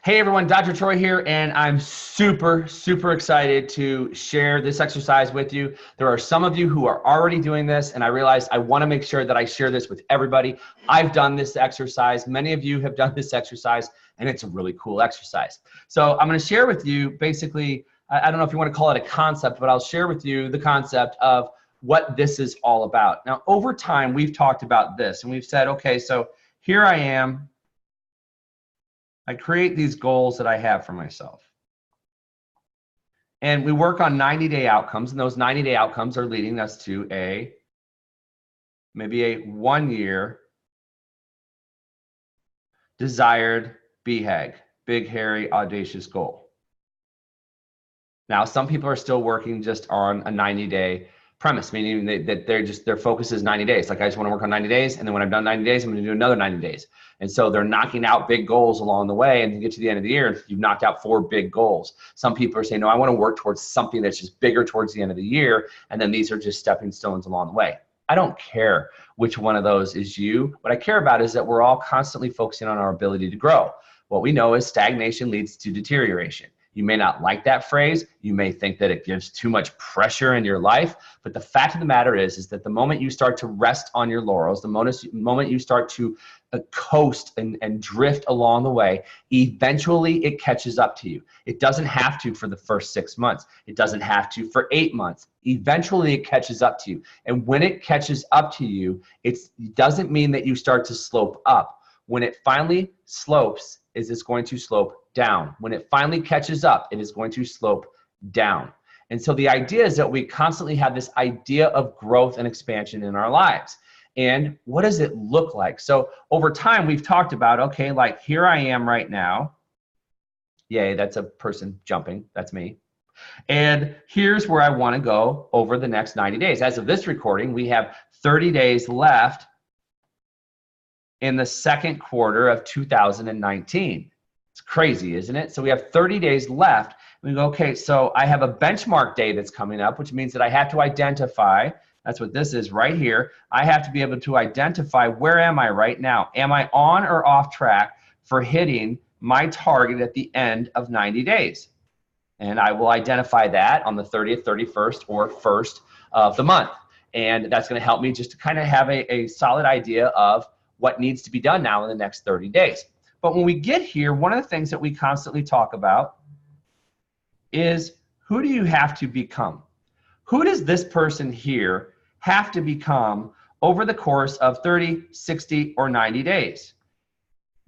Hey everyone, Dr. Troy here, and I'm super excited to share this exercise with you. There are some of you who are already doing this, and I realized I want to make sure that I share this with everybody. I've done this exercise. Many of you have done this exercise, and it's a really cool exercise. So I'm going to share with you basically, I don't know if you want to call it a concept, but I'll share with you the concept of what this is all about. Now, over time, we've talked about this, and we've said, okay, so here I am. I create these goals that I have for myself. And we work on 90-day outcomes, and those 90-day outcomes are leading us to maybe a 1-year desired BHAG, big, hairy, audacious goal. Now, some people are still working just on a 90-day premise, meaning that their focus is 90 days. Like, I just want to work on 90 days, and then when I've done 90 days, I'm going to do another 90 days. And so they're knocking out big goals along the way, and you get to the end of the year, you've knocked out 4 big goals. Some people are saying, no, I want to work towards something that's just bigger towards the end of the year, and then these are just stepping stones along the way. I don't care which one of those is you. What I care about is that we're all constantly focusing on our ability to grow. What we know is stagnation leads to deterioration. You may not like that phrase. You may think that it gives too much pressure in your life. But the fact of the matter is that the moment you start to rest on your laurels, the moment you start to coast and drift along the way, eventually it catches up to you. It doesn't have to for the first 6 months. It doesn't have to for 8 months. Eventually it catches up to you. And when it catches up to you, it doesn't mean that you start to slope up. When it finally slopes, it's going to slope down. When it finally catches up, it is going to slope down. And so the idea is that we constantly have this idea of growth and expansion in our lives. And what does it look like? So over time, we've talked about, okay, like here I am right now. Yay, that's a person jumping. That's me. And here's where I want to go over the next 90 days. As of this recording, we have 30 days left in the second quarter of 2019. It's crazy, isn't it? So we have 30 days left. We go, okay, so I have a benchmark day that's coming up, which means that I have to identify, that's what this is right here. I have to be able to identify, where am I right now? Am I on or off track for hitting my target at the end of 90 days? And I will identify that on the 30th, 31st, or 1st of the month. And that's going to help me just to kind of have a solid idea of what needs to be done now in the next 30 days. But when we get here, one of the things that we constantly talk about is, who do you have to become? Who does this person here have to become over the course of 30, 60, or 90 days?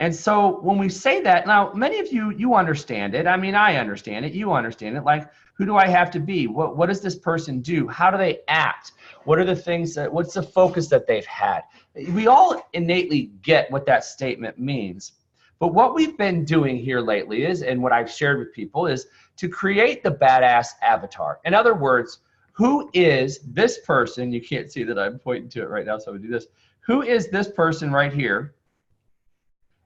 And so when we say that, now many of you understand it. I mean, I understand it. You understand it. Like, who do I have to be? What does this person do? How do they act? What are the things that, what's the focus that they've had? We all innately get what that statement means. But what we've been doing here lately is, and what I've shared with people, is to create the badass avatar. In other words, who is this person? You can't see that I'm pointing to it right now, so I'm gonna do this. Who is this person right here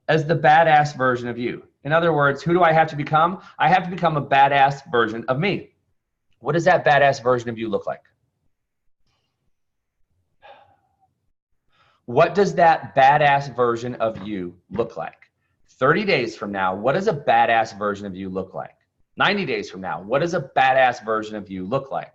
as the badass version of you? In other words, who do I have to become? I have to become a badass version of me. What does that badass version of you look like? What does that badass version of you look like? 30 days from now, what does a badass version of you look like? 90 days from now, what does a badass version of you look like?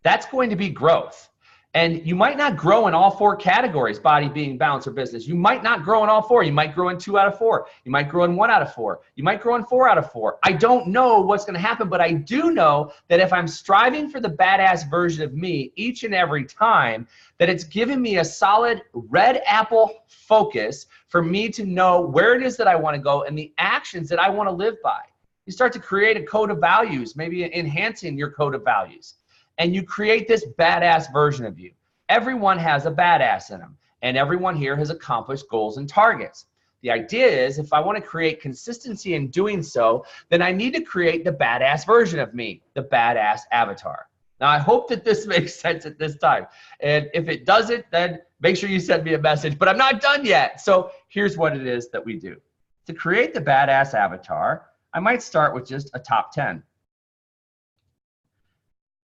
That's going to be growth. And you might not grow in all 4 categories, body, being, balance, or business. You might not grow in all 4. You might grow in 2 out of 4. You might grow in 1 out of 4. You might grow in 4 out of 4. I don't know what's going to happen, but I do know that if I'm striving for the badass version of me each and every time, that it's giving me a solid red apple focus for me to know where it is that I want to go and the actions that I want to live by. You start to create a code of values, maybe enhancing your code of values. And you create this badass version of you. Everyone has a badass in them, and everyone here has accomplished goals and targets. The idea is, if I want to create consistency in doing so, then I need to create the badass version of me, the badass avatar. Now, I hope that this makes sense at this time. And if it doesn't, then make sure you send me a message, but I'm not done yet. So here's what it is that we do. To create the badass avatar, I might start with just a top 10.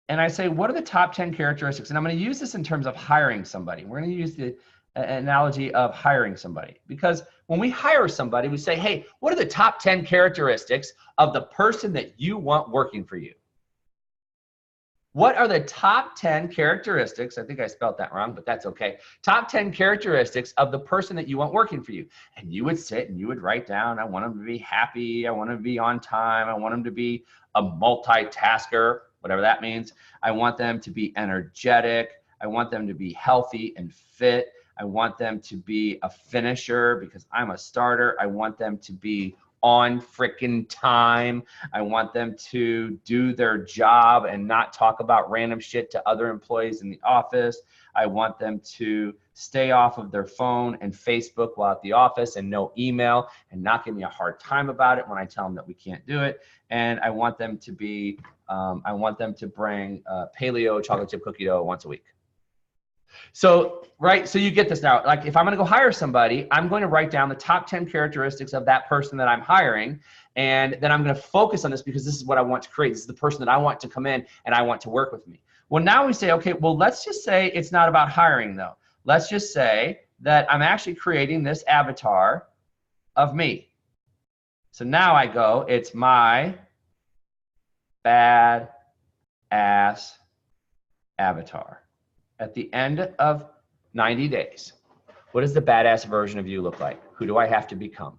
And I say, what are the top 10 characteristics? And I'm going to use this in terms of hiring somebody. We're going to use the analogy of hiring somebody. Because When we hire somebody, we say, hey, what are the top 10 characteristics of the person that you want working for you? What are the top 10 characteristics? I think I spelled that wrong, but that's okay. Top 10 characteristics of the person that you want working for you. And you would sit and you would write down, I want them to be happy. I want them to be on time. I want them to be a multitasker, whatever that means. I want them to be energetic. I want them to be healthy and fit. I want them to be a finisher because I'm a starter. I want them to be on freaking time. I want them to do their job and not talk about random shit to other employees in the office. I want them to stay off of their phone and Facebook while at the office and no email and not give me a hard time about it when I tell them that we can't do it. And I want them to be, I want them to bring paleo chocolate chip cookie dough once a week. So, right, so you get this now. Like if I'm going to go hire somebody, I'm going to write down the top 10 characteristics of that person that I'm hiring. And then I'm going to focus on this because this is what I want to create. This is the person that I want to come in and I want to work with me. Well, now we say, okay, well, let's just say it's not about hiring though. Let's just say that I'm actually creating this avatar of me. So now I go, it's my bad ass avatar. At the end of 90 days, what does the badass version of you look like? Who do I have to become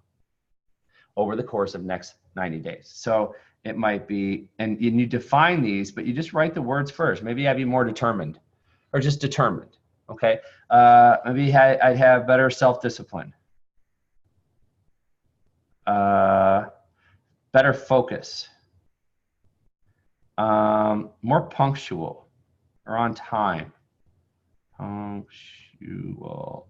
over the course of next 90 days? So it might be, and you define these, but you just write the words first. Maybe I'd be more determined or just determined, okay? Maybe I'd have better self-discipline, better focus, more punctual or on time. Punctual.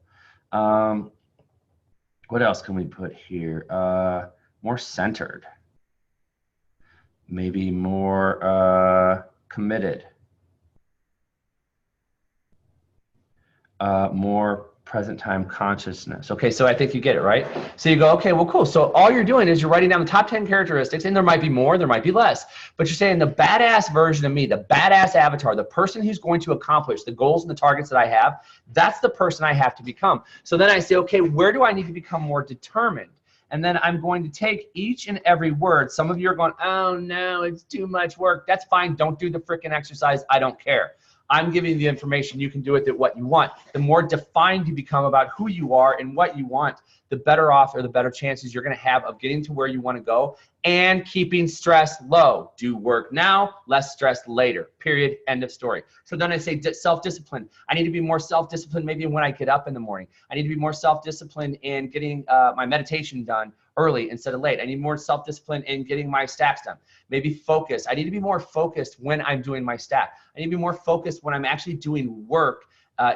What else can we put here? More centered. Maybe more committed. More present time consciousness. Okay, so I think you get it, right? So you go, okay, well, cool. So all you're doing is you're writing down the top 10 characteristics, and there might be more, there might be less, but you're saying the badass version of me, the badass avatar, the person who's going to accomplish the goals and the targets that I have, that's the person I have to become. So then I say, okay, where do I need to become more determined? And then I'm going to take each and every word. Some of you are going, oh no, it's too much work. That's fine. Don't do the freaking exercise. I don't care. I'm giving you the information. You can do with it what you want. The more defined you become about who you are and what you want, the better off or the better chances you're going to have of getting to where you want to go and keeping stress low. Do work now, less stress later. Period. End of story. So then I say self-discipline. I need to be more self-disciplined maybe when I get up in the morning. I need to be more self-disciplined in getting my meditation done early instead of late. I need more self-discipline in getting my stacks done. Maybe focus. I need to be more focused when I'm doing my stack. I need to be more focused when I'm actually doing work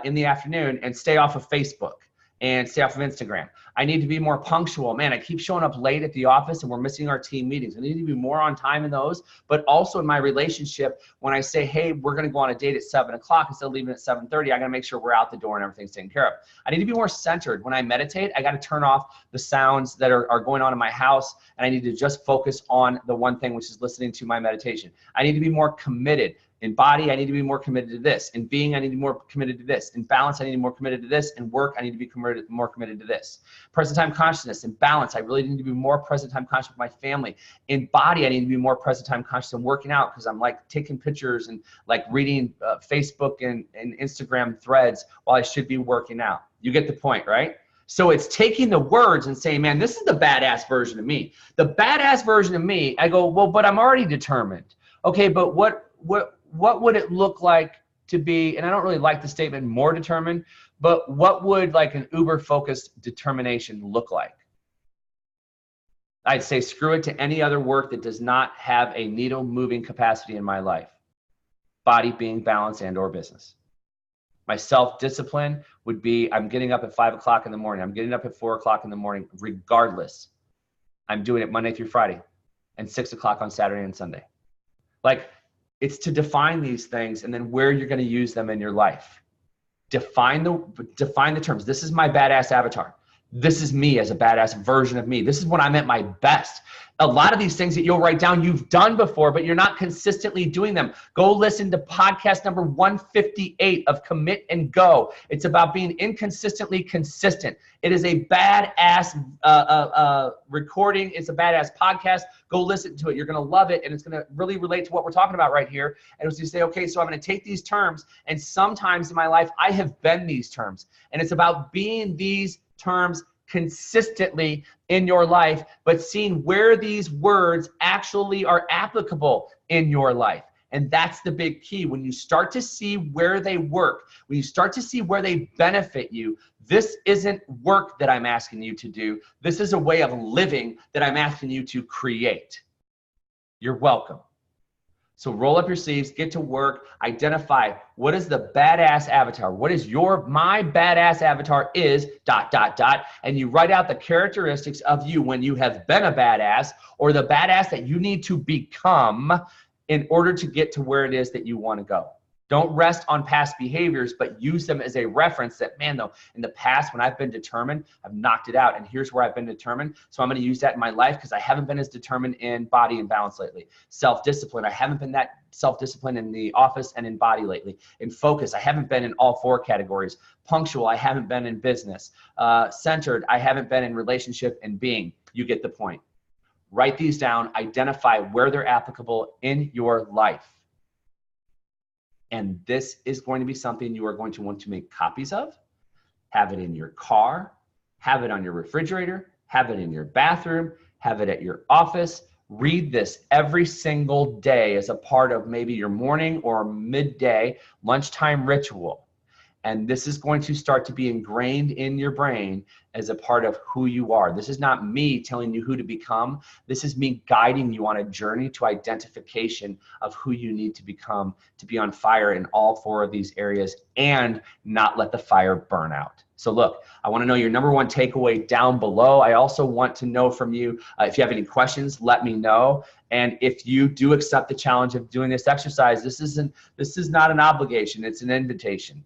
in the afternoon and stay off of Facebook and stay off of Instagram. I need to be more punctual. Man, I keep showing up late at the office and we're missing our team meetings. I need to be more on time in those, but also in my relationship, when I say, hey, we're gonna go on a date at 7 o'clock instead of leaving at 7:30, I gotta make sure we're out the door and everything's taken care of. I need to be more centered. When I meditate, I gotta turn off the sounds that are going on in my house, and I need to just focus on the one thing, which is listening to my meditation. I need to be more committed. In body, I need to be more committed to this. In being, I need to be more committed to this. In balance, I need to be more committed to this. In work, I need to be more committed to this. Present time consciousness. In balance, I really need to be more present time conscious with my family. In body, I need to be more present time conscious in working out because I'm like taking pictures and like reading Facebook and Instagram threads while I should be working out. You get the point, right? So it's taking the words and saying, man, this is the badass version of me. The badass version of me, I go, well, but I'm already determined. Okay, but what would it look like to be, and I don't really like the statement more determined, but what would like an uber focused determination look like? I'd say screw it to any other work that does not have a needle moving capacity in my life. Body, being, balance, and or business. My self-discipline would be, I'm getting up at 5 o'clock in the morning. I'm getting up at 4 o'clock in the morning, regardless. I'm doing it Monday through Friday and 6 o'clock on Saturday and Sunday. Like, it's to define these things and then where you're going to use them in your life. Define the terms. This is my badass avatar. This is me as a badass version of me. This is when I'm at my best. A lot of these things that you'll write down, you've done before, but you're not consistently doing them. Go listen to podcast number 158 of Commit and Go. It's about being inconsistently consistent. It is a badass recording. It's a badass podcast. Go listen to it. You're going to love it, and it's going to really relate to what we're talking about right here. And it's you say, okay, so I'm going to take these terms, and sometimes in my life, I have been these terms. And it's about being these terms consistently in your life, but seeing where these words actually are applicable in your life. And that's the big key. When you start to see where they work, when you start to see where they benefit you, this isn't work that I'm asking you to do. This is a way of living that I'm asking you to create. You're welcome. So roll up your sleeves, get to work, identify what is the badass avatar. What is my badass avatar is ... And you write out the characteristics of you when you have been a badass, or the badass that you need to become in order to get to where it is that you want to go. Don't rest on past behaviors, but use them as a reference that, man, though, in the past when I've been determined, I've knocked it out. And here's where I've been determined. So I'm going to use that in my life because I haven't been as determined in body and balance lately. Self-discipline. I haven't been that self-disciplined in the office and in body lately. In focus, I haven't been in all 4 categories. Punctual, I haven't been in business. Centered, I haven't been in relationship and being. You get the point. Write these down. Identify where they're applicable in your life. And this is going to be something you are going to want to make copies of, have it in your car, have it on your refrigerator, have it in your bathroom, have it at your office. Read this every single day as a part of maybe your morning or midday lunchtime ritual. And this is going to start to be ingrained in your brain as a part of who you are. This is not me telling you who to become. This is me guiding you on a journey to identification of who you need to become to be on fire in all 4 of these areas and not let the fire burn out. So look, I want to know your number 1 takeaway down below. I also want to know from you, if you have any questions, let me know. And if you do accept the challenge of doing this exercise, this is not an obligation, it's an invitation.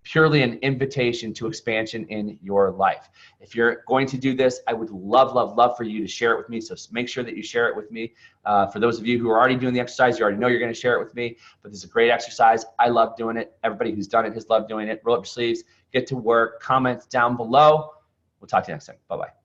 Purely an invitation to expansion in your life. If you're going to do this, I would love, love, love for you to share it with me. So make sure that you share it with me. For those of you who are already doing the exercise, you already know you're going to share it with me. But this is a great exercise. I love doing it. Everybody who's done it has loved doing it. Roll up your sleeves, get to work, comments down below. We'll talk to you next time. Bye-bye.